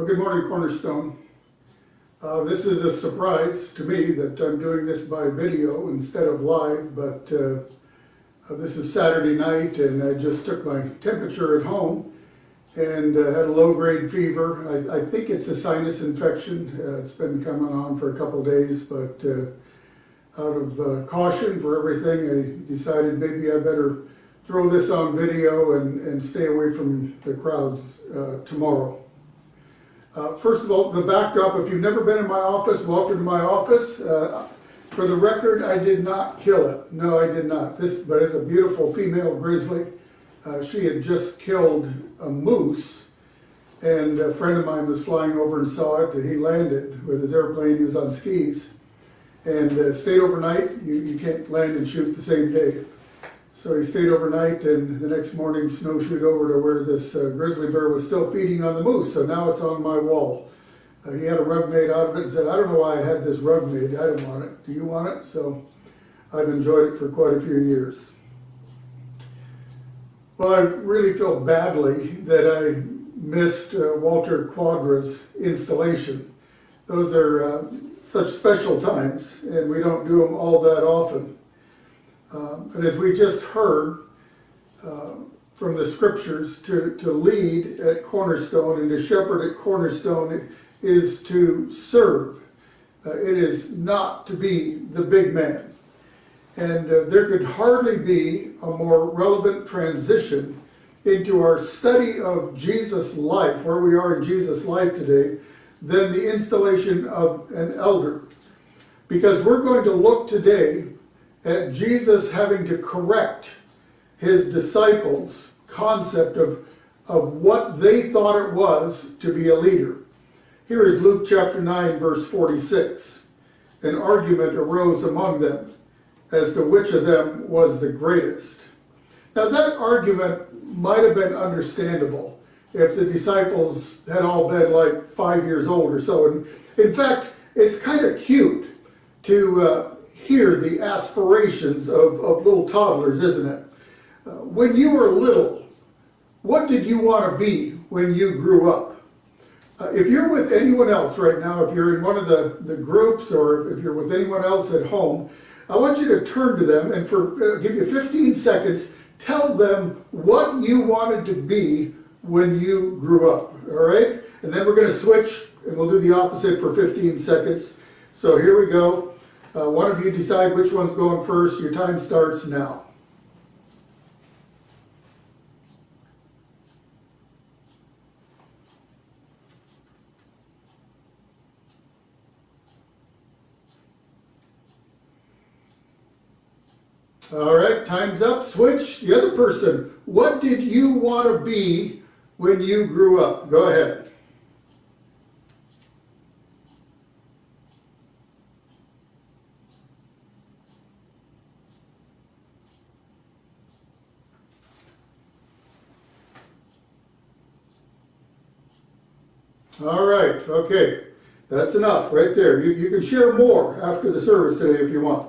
Well, good morning, Cornerstone. This is a surprise to me that I'm doing this by video instead of live, but this is Saturday night and I just took my temperature at home and had a low-grade fever. I think it's a sinus infection. It's been coming on for a couple days, but out of caution for everything, I decided maybe I better throw this on video and stay away from the crowds tomorrow. First of all, the backdrop, if you've never been in my office, welcome to my office. For the record, I did not kill it. No, I did not. But it's a beautiful female grizzly. She had just killed a moose, and a friend of mine was flying over and saw it. He landed with his airplane. He was on skis, and stayed overnight. You can't land and shoot the same day. So he stayed overnight, and the next morning snowshoed over to where this grizzly bear was still feeding on the moose. So now it's on my wall. He had a rug made out of it and said, "I don't know why I had this rug made. I don't want it. Do you want it?" So I've enjoyed it for quite a few years. Well, I really feel badly that I missed Walter Quadra's installation. Those are such special times, and we don't do them all that often. But as we just heard from the scriptures, to lead at Cornerstone and to shepherd at Cornerstone is to serve. It is not to be the big man. And there could hardly be a more relevant transition into our study of Jesus' life, where we are in Jesus' life today, than the installation of an elder. Because we're going to look today at Jesus having to correct his disciples' concept of what they thought it was to be a leader. Here is Luke chapter 9, verse 46. An argument arose among them as to which of them was the greatest. Now that argument might have been understandable if the disciples had all been like 5 years old or so. And in fact, it's kind of cute to hear the aspirations of little toddlers, isn't it? When you were little, what did you want to be when you grew up? If you're with anyone else right now, if you're in one of the groups or if you're with anyone else at home, I want you to turn to them and give you 15 seconds, tell them what you wanted to be when you grew up, all right? And then we're going to switch and we'll do the opposite for 15 seconds. So here we go. One of you decide which one's going first. Your time starts now. All right, time's up. Switch. The other person. What did you want to be when you grew up? Go ahead. All right, okay. That's enough right there. You can share more after the service today if you want.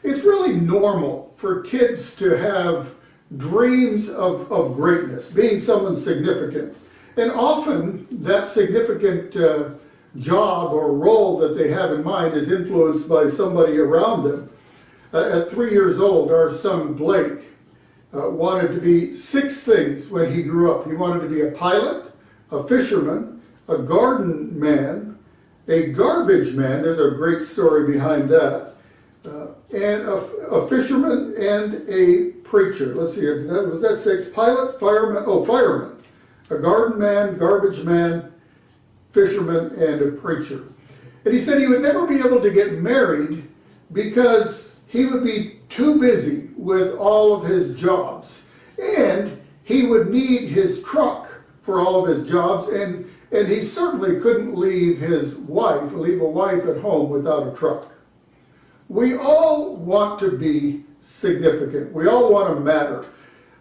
It's really normal for kids to have dreams of greatness, being someone significant. And often that significant job or role that they have in mind is influenced by somebody around them. At 3 years old, our son Blake wanted to be 6 things when he grew up. He wanted to be a pilot, a fisherman, a garden man, a garbage man. There's a great story behind that. And a fisherman and a preacher. Let's see, was that 6? Pilot, fireman, fireman. A garden man, garbage man, fisherman, and a preacher. And he said he would never be able to get married because he would be too busy with all of his jobs. And he would need his truck for all of his jobs, and he certainly couldn't leave a wife at home without a truck. We all want to be significant. We all want to matter.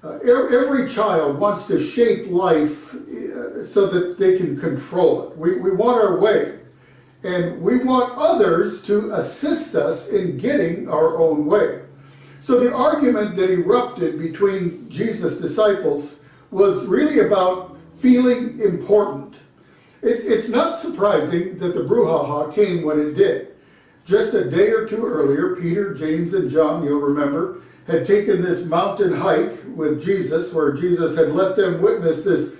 Every child wants to shape life so that they can control it. We want our way. And we want others to assist us in getting our own way. So the argument that erupted between Jesus' disciples was really about feeling important. It's not surprising that the brouhaha came when it did. Just a day or two earlier, Peter, James, and John, you'll remember, had taken this mountain hike with Jesus, where Jesus had let them witness this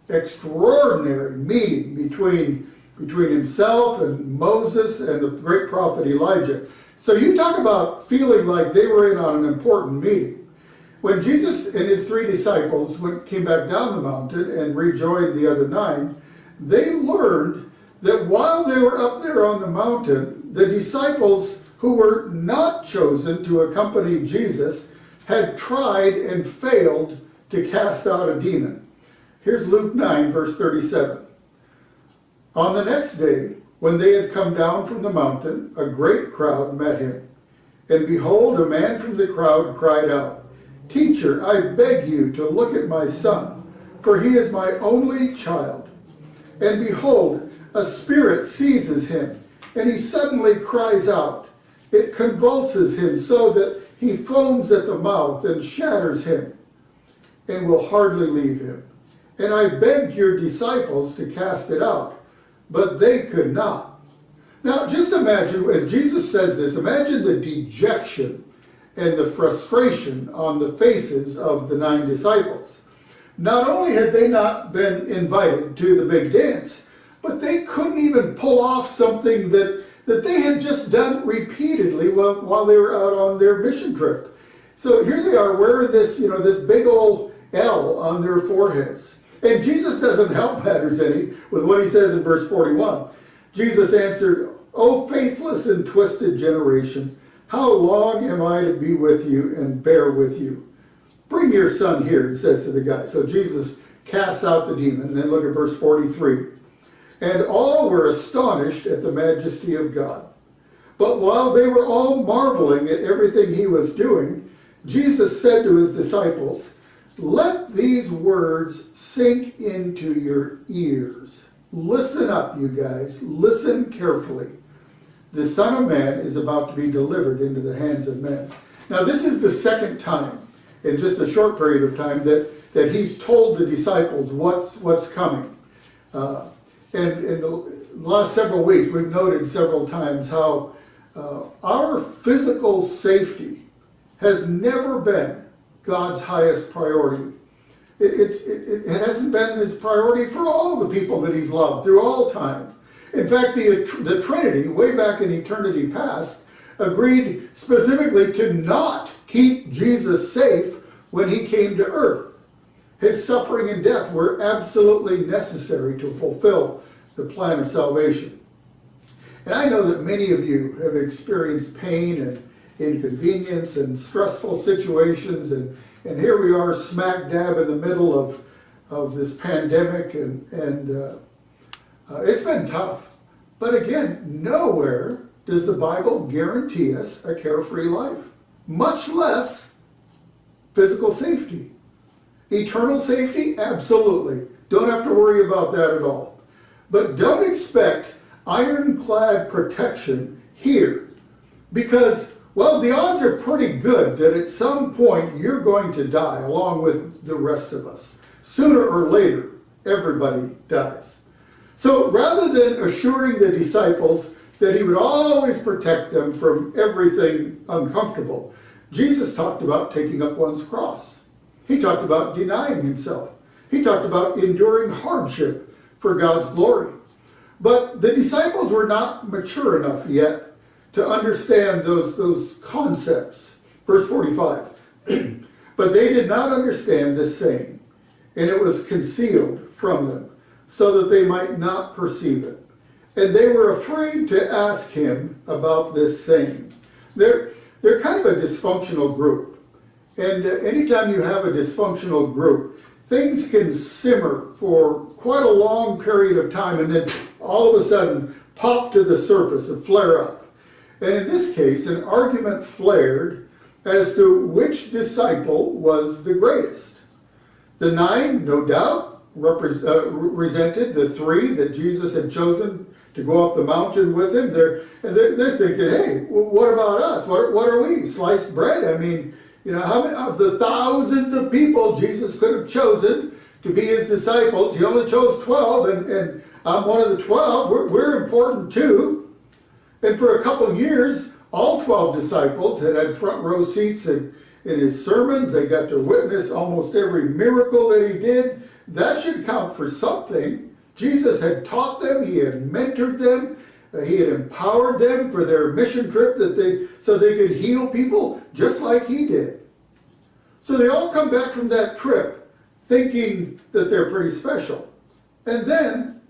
extraordinary meeting between himself and Moses and the great prophet Elijah. So you talk about feeling like they were in on an important meeting. When Jesus and his 3 disciples came back down the mountain and rejoined the other 9, they learned that while they were up there on the mountain, the disciples who were not chosen to accompany Jesus had tried and failed to cast out a demon. Here's Luke 9, verse 37. On the next day, when they had come down from the mountain, a great crowd met him. And behold, a man from the crowd cried out, "Teacher, I beg you to look at my son, for he is my only child. And behold, a spirit seizes him, and he suddenly cries out. It convulses him so that he foams at the mouth and shatters him, and will hardly leave him. And I begged your disciples to cast it out, but they could not." Now just imagine, as Jesus says this, imagine the dejection and the frustration on the faces of the 9 disciples. Not only had they not been invited to the big dance, but they couldn't even pull off something that they had just done repeatedly while they were out on their mission trip. So here they are wearing this, this big old L on their foreheads. And Jesus doesn't help matters any with what he says in verse 41. Jesus answered, "O faithless and twisted generation, how long am I to be with you and bear with you? Bring your son here," he says to the guy. So Jesus casts out the demon. And then look at verse 43. "And all were astonished at the majesty of God. But while they were all marveling at everything he was doing, Jesus said to his disciples, 'Let these words sink into your ears.'" Listen up, you guys. Listen carefully. "The Son of Man is about to be delivered into the hands of men." Now this is the second time in just a short period of time that he's told the disciples what's coming. And in the last several weeks, we've noted several times how our physical safety has never been God's highest priority. It hasn't been his priority for all the people that he's loved through all time. In fact, the Trinity, way back in eternity past, agreed specifically to not keep Jesus safe when he came to earth. His suffering and death were absolutely necessary to fulfill the plan of salvation. And I know that many of you have experienced pain and inconvenience and stressful situations, and here we are smack dab in the middle of this pandemic, and it's been tough. But again, nowhere does the Bible guarantee us a carefree life, much less physical safety. Eternal safety? Absolutely. Don't have to worry about that at all. But don't expect ironclad protection here, because, well, the odds are pretty good that at some point you're going to die along with the rest of us. Sooner or later, everybody dies. So rather than assuring the disciples that he would always protect them from everything uncomfortable, Jesus talked about taking up one's cross. He talked about denying himself. He talked about enduring hardship for God's glory. But the disciples were not mature enough yet to understand those concepts. Verse 45. "But they did not understand this saying, and it was concealed from them, so that they might not perceive it. And they were afraid to ask him about this saying." They're kind of a dysfunctional group. And anytime you have a dysfunctional group, things can simmer for quite a long period of time and then all of a sudden pop to the surface and flare up. And in this case, an argument flared as to which disciple was the greatest. The 9, no doubt, resented the 3 that Jesus had chosen to go up the mountain with him. They're thinking, hey, what about us? What are we? Sliced bread? I mean, how many of the thousands of people Jesus could have chosen to be his disciples. He only chose 12, and I'm one of the 12. We're important too. And for a couple of years, all 12 disciples had front row seats in his sermons. They got to witness almost every miracle that he did. That should count for something. Jesus had taught them. He had mentored them. He had empowered them for their mission trip so they could heal people just like he did. So they all come back from that trip thinking that they're pretty special. And then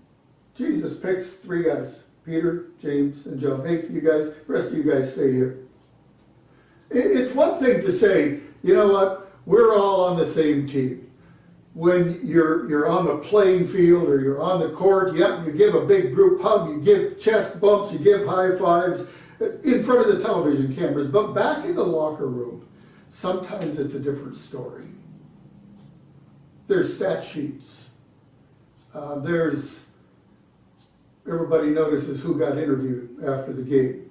Jesus picks 3 guys, Peter, James, and John. Hey, you guys, the rest of you guys stay here. It's one thing to say, you know what, we're all on the same team. When you're on the playing field or you're on the court, yep, you give a big group hug, you give chest bumps, you give high fives in front of the television cameras. But back in the locker room, sometimes it's a different story. There's stat sheets. Everybody notices who got interviewed after the game.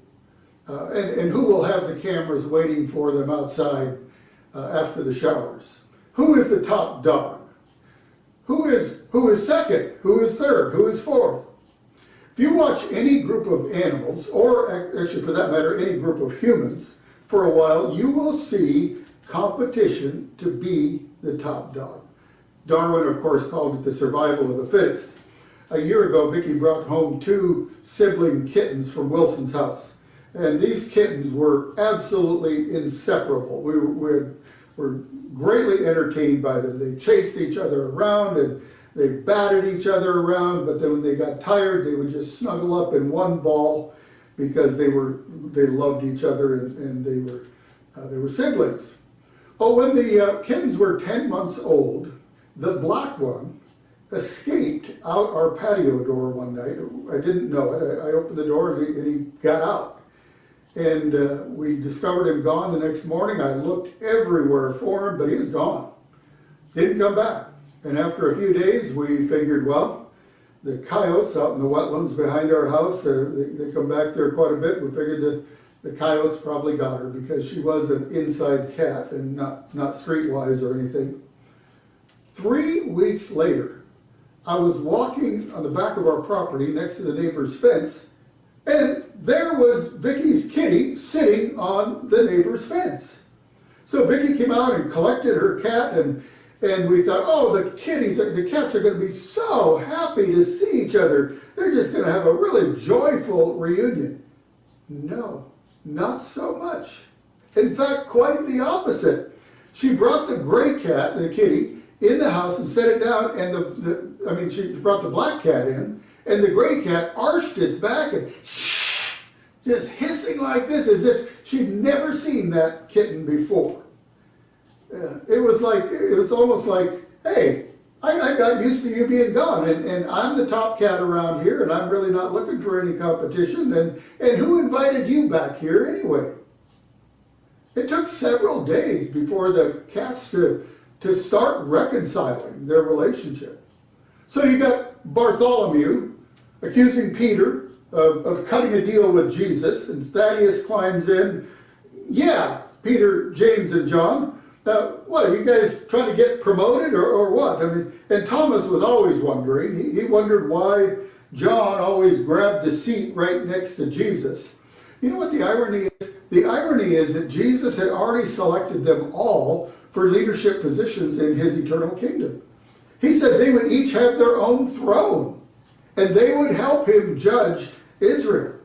And who will have the cameras waiting for them outside after the showers. Who is the top dog? Who is second? Who is third? Who is fourth? If you watch any group of animals, or actually for that matter, any group of humans, for a while, you will see competition to be the top dog. Darwin, of course, called it the survival of the fittest. A year ago, Vicki brought home 2 sibling kittens from Wilson's house. And these kittens were absolutely inseparable. We were greatly entertained by them. They chased each other around and they batted each other around, but then when they got tired, they would just snuggle up in one ball because they loved each other and they were siblings. Oh, when the kittens were 10 months old, the black one escaped out our patio door one night. I didn't know it. I opened the door and he got out. And we discovered him gone the next morning. I looked everywhere for him, but he was gone. Didn't come back. And after a few days, we figured, well, the coyotes out in the wetlands behind our house, they come back there quite a bit. We figured that the coyotes probably got her because she was an inside cat and not streetwise or anything. 3 weeks later, I was walking on the back of our property next to the neighbor's fence, and there was Vicky's kitty sitting on the neighbor's fence. So Vicky came out and collected her cat, and we thought, oh, the cats are going to be so happy to see each other. They're just going to have a really joyful reunion. No, not so much. In fact, quite the opposite. She brought the gray cat, the kitty, in the house and set it down, and she brought the black cat in, and the gray cat arched its back and just hissing like this as if she'd never seen that kitten before. It was almost like, hey, I got used to you being gone, and I'm the top cat around here, and I'm really not looking for any competition, and who invited you back here anyway? It took several days before the cats to start reconciling their relationship. So you got Bartholomew accusing Peter of cutting a deal with Jesus, and Thaddeus climbs in. Yeah, Peter, James, and John. What, are you guys trying to get promoted or what? And Thomas was always wondering. He wondered why John always grabbed the seat right next to Jesus. You know what the irony is? The irony is that Jesus had already selected them all for leadership positions in his eternal kingdom. He said they would each have their own throne, and they would help him judge Israel.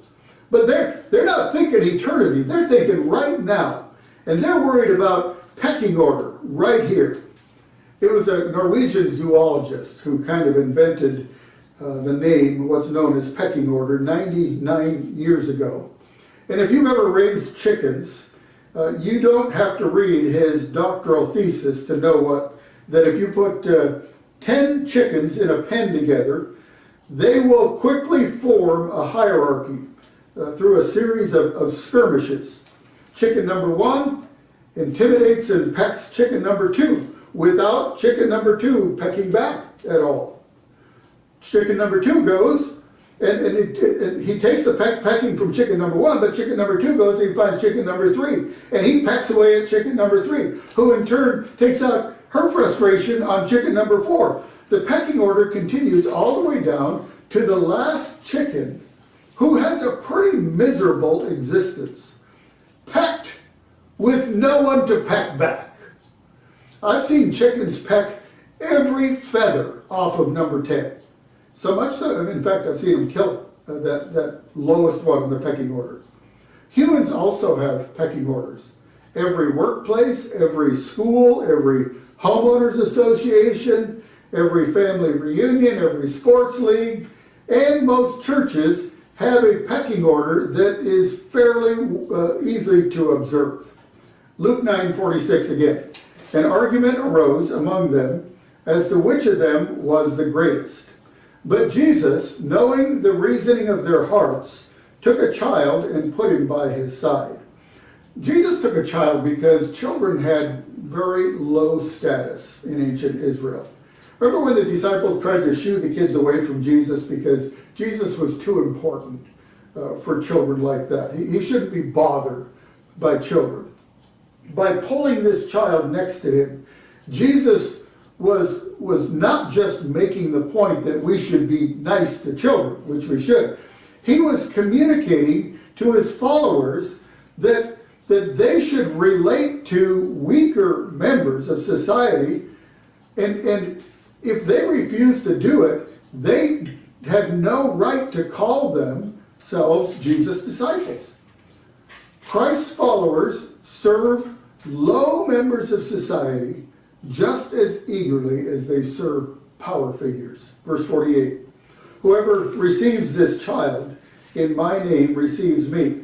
But they're not thinking eternity, they're thinking right now. And they're worried about pecking order right here. It was a Norwegian zoologist who kind of invented the name, what's known as pecking order, 99 years ago. And if you've ever raised chickens, you don't have to read his doctoral thesis to know that if you put 10 chickens in a pen together, they will quickly form a hierarchy through a series of skirmishes. Chicken number 1 intimidates and pecks chicken number 2 without chicken number 2 pecking back at all. Chicken number 2 goes, and he takes the pecking from chicken number 1, but chicken number 2 goes and he finds chicken number 3, and he pecks away at chicken number 3, who in turn takes out her frustration on chicken number 4. The pecking order continues all the way down to the last chicken, who has a pretty miserable existence, pecked with no one to peck back. I've seen chickens peck every feather off of number 10. So much so, in fact, I've seen them kill that lowest one in the pecking order. Humans also have pecking orders. Every workplace, every school, every homeowners association, every family reunion, every sports league, and most churches have a pecking order that is fairly easy to observe. Luke 9:46 again. An argument arose among them as to which of them was the greatest. But Jesus, knowing the reasoning of their hearts, took a child and put him by his side. Jesus took a child because children had very low status in ancient Israel. Remember when the disciples tried to shoo the kids away from Jesus because Jesus was too important for children like that? He shouldn't be bothered by children. By pulling this child next to him, Jesus was not just making the point that we should be nice to children, which we should. He was communicating to his followers that they should relate to weaker members of society, and if they refused to do it, they had no right to call themselves Jesus' disciples. Christ's followers serve low members of society just as eagerly as they serve power figures. Verse 48, whoever receives this child in my name receives me,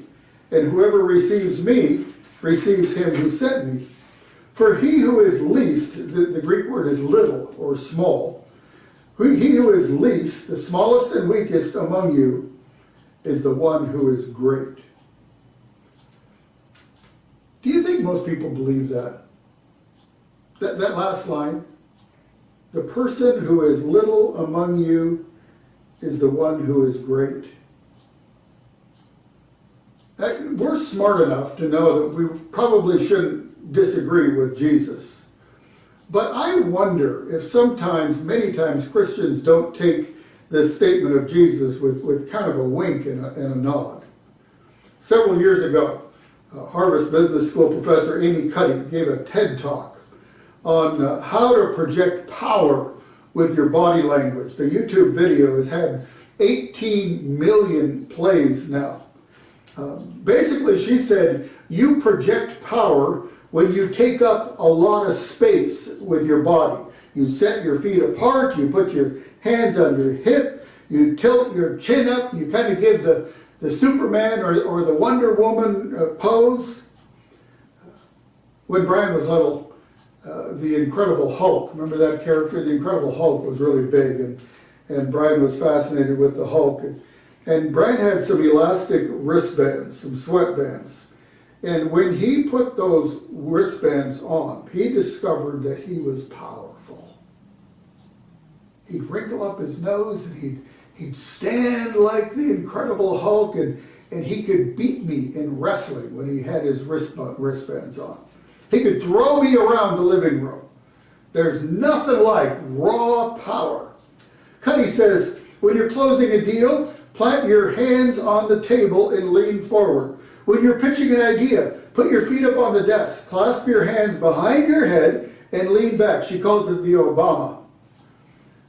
and whoever receives me receives him who sent me. For he who is least, the Greek word is little or small, he who is least, the smallest and weakest among you, is the one who is great. Do you think most people believe that? That last line, the person who is little among you is the one who is great. We're smart enough to know that we probably shouldn't disagree with Jesus. But I wonder if many times, Christians don't take this statement of Jesus with kind of a wink and a nod. Several years ago, Harvard Business School professor Amy Cuddy gave a TED Talk on how to project power with your body language. The YouTube video has had 18 million plays now. Basically, she said, you project power when you take up a lot of space with your body. You set your feet apart, you put your hands on your hip, you tilt your chin up, you kind of give the Superman or the Wonder Woman pose. When Brian was little, the Incredible Hulk, remember that character? The Incredible Hulk was really big, and Brian was fascinated with the Hulk. And Brian had some elastic wristbands, some sweatbands. And when he put those wristbands on, he discovered that he was powerful. He'd wrinkle up his nose and he'd stand like the Incredible Hulk, and he could beat me in wrestling when he had his wristbands on. He could throw me around the living room. There's nothing like raw power. Cuddy says, when you're closing a deal, plant your hands on the table and lean forward. When you're pitching an idea, put your feet up on the desk, clasp your hands behind your head, and lean back. She calls it the Obama.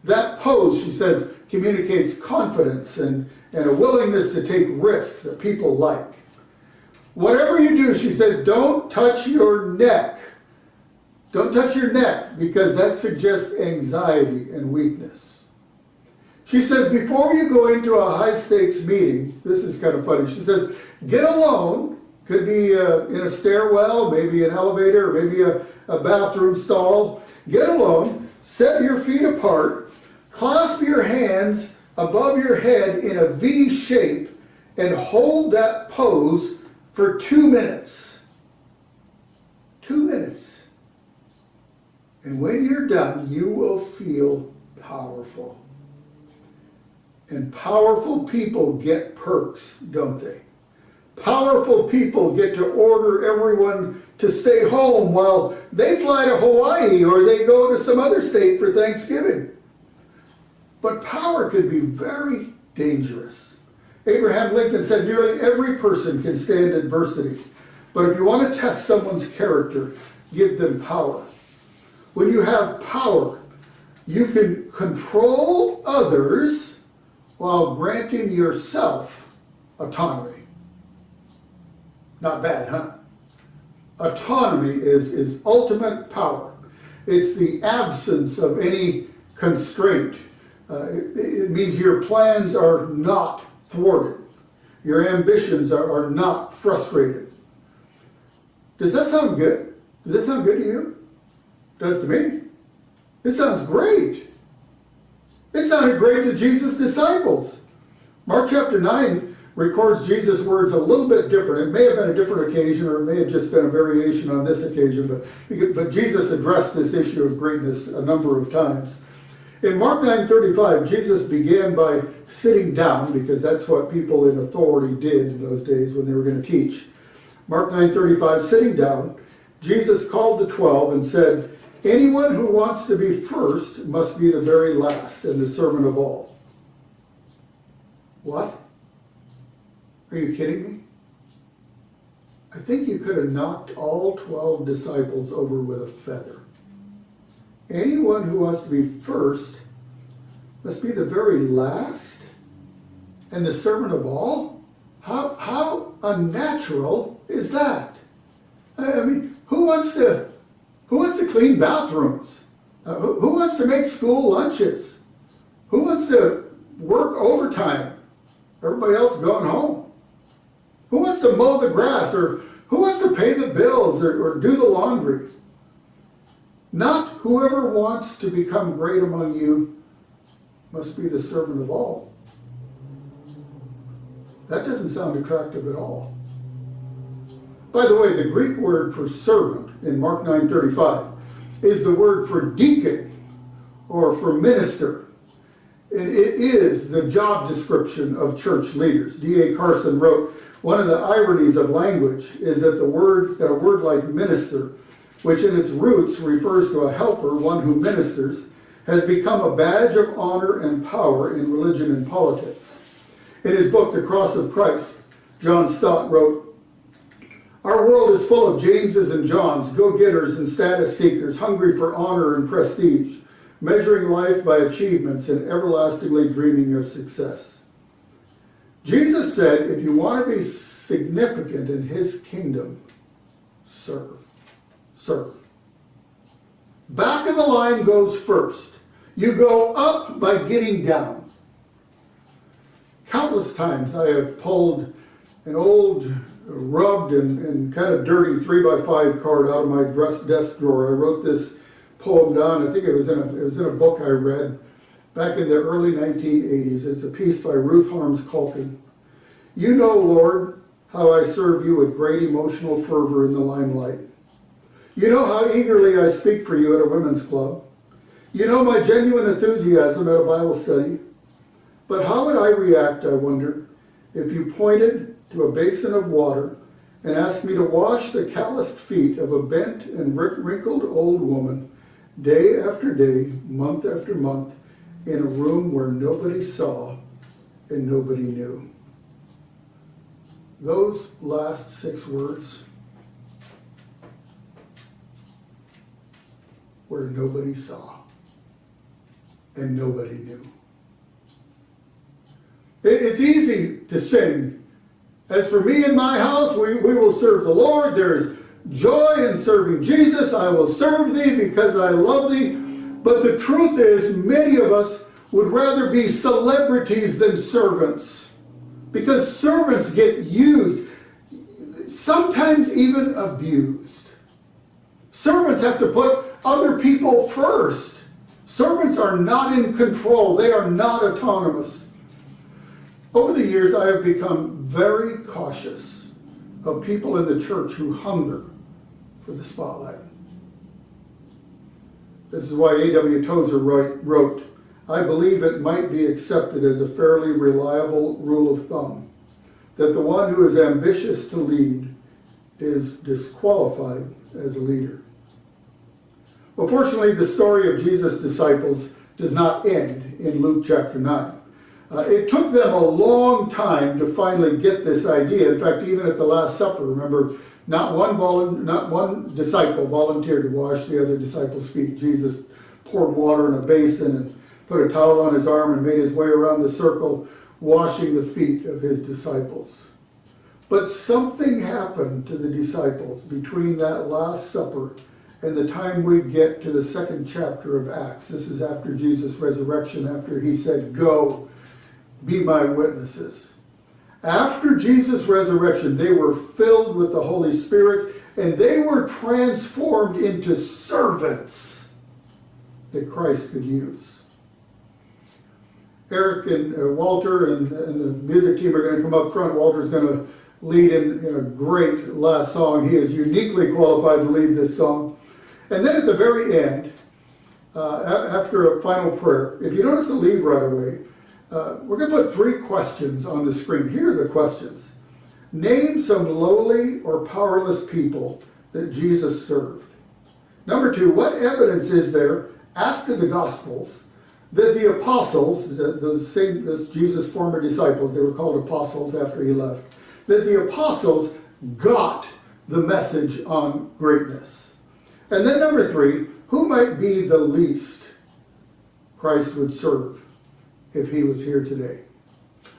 That pose, she says, communicates confidence and a willingness to take risks that people like. Whatever you do, she says, don't touch your neck. Don't touch your neck, because that suggests anxiety and weakness. She says, before you go into a high-stakes meeting, this is kind of funny, she says, get alone, could be in a stairwell, maybe an elevator, or maybe a bathroom stall. Get alone, set your feet apart, clasp your hands above your head in a V shape, and hold that pose for 2 minutes. 2 minutes. And when you're done, you will feel powerful. And powerful people get perks, don't they? Powerful people get to order everyone to stay home while they fly to Hawaii or they go to some other state for Thanksgiving. But power could be very dangerous. Abraham Lincoln said nearly every person can stand adversity. But if you want to test someone's character, give them power. When you have power, you can control others while granting yourself autonomy. Not bad, huh? Autonomy is ultimate power. It's the absence of any constraint. It means your plans are not thwarted. Your ambitions are not frustrated. Does that sound good? Does that sound good to you? Does to me. It sounds great. It sounded great to Jesus' disciples. Mark chapter 9 records Jesus' words a little bit different. It may have been a different occasion, or it may have just been a variation on this occasion, but Jesus addressed this issue of greatness a number of times. In Mark 9:35, Jesus began by sitting down, because that's what people in authority did in those days when they were going to teach. Mark 9:35, sitting down, Jesus called the 12 and said, "Anyone who wants to be first must be the very last and the servant of all." What? Are you kidding me? I think you could have knocked all 12 disciples over with a feather. Anyone who wants to be first must be the very last and the servant of all? How unnatural is that? I mean, who wants to clean bathrooms? Who wants to make school lunches? Who wants to work overtime? Everybody else is going home. Who wants to mow the grass, or who wants to pay the bills or do the laundry? Not whoever wants to become great among you must be the servant of all. That doesn't sound attractive at all. By the way, the Greek word for servant in Mark 9:35 is the word for deacon or for minister. It is the job description of church leaders. D.A. Carson wrote, "One of the ironies of language is that a word like minister, which in its roots refers to a helper, one who ministers, has become a badge of honor and power in religion and politics." In his book, The Cross of Christ, John Stott wrote, "Our world is full of Jameses and Johns, go-getters and status seekers, hungry for honor and prestige, measuring life by achievements and everlastingly dreaming of success." Jesus said, if you want to be significant in his kingdom, serve. Serve. Back of the line goes first. You go up by getting down. Countless times I have pulled an old, rubbed and kind of dirty 3x5 card out of my desk drawer. I wrote this poem down. I think it was in a book I read back in the early 1980s. It's a piece by Ruth Harms Culkin. "You know, Lord, how I serve you with great emotional fervor in the limelight. You know how eagerly I speak for you at a women's club. You know my genuine enthusiasm at a Bible study. But how would I react, I wonder, if you pointed to a basin of water and asked me to wash the calloused feet of a bent and wrinkled old woman day after day, month after month, in a room where nobody saw and nobody knew?" Those last 6 words, where nobody saw and nobody knew. It's easy to sing, "As for me and my house, we will serve the Lord. There is joy in serving Jesus. I will serve thee because I love thee." But the truth is, many of us would rather be celebrities than servants. Because servants get used, sometimes even abused. Servants have to put other people first. Servants are not in control. They are not autonomous. Over the years, I have become very cautious of people in the church who hunger for the spotlight. This is why A.W. Tozer wrote, "I believe it might be accepted as a fairly reliable rule of thumb that the one who is ambitious to lead is disqualified as a leader. Well, fortunately, the story of Jesus' disciples does not end in Luke chapter 9. It took them a long time to finally get this idea. In fact, even at the Last Supper, remember, not one disciple volunteered to wash the other disciples' feet. Jesus poured water in a basin and put a towel on his arm and made his way around the circle, washing the feet of his disciples. But something happened to the disciples between that Last Supper and the time we get to the second chapter of Acts. This is after Jesus' resurrection, after he said, "Go, be my witnesses." After Jesus' resurrection, they were filled with the Holy Spirit, and they were transformed into servants that Christ could use. Eric and Walter and the music team are going to come up front. Walter's going to lead in a great last song. He is uniquely qualified to lead this song. And then at the very end, after a final prayer, if you don't have to leave right away, we're going to put 3 questions on the screen. Here are the questions. Name some lowly or powerless people that Jesus served. Number 2, what evidence is there after the Gospels that the apostles, the same as Jesus' former disciples, they were called apostles after he left, that the apostles got the message on greatness? And then number 3, who might be the least Christ would serve if he was here today?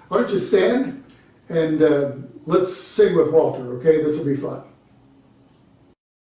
Why don't you stand and let's sing with Walter, okay? This will be fun.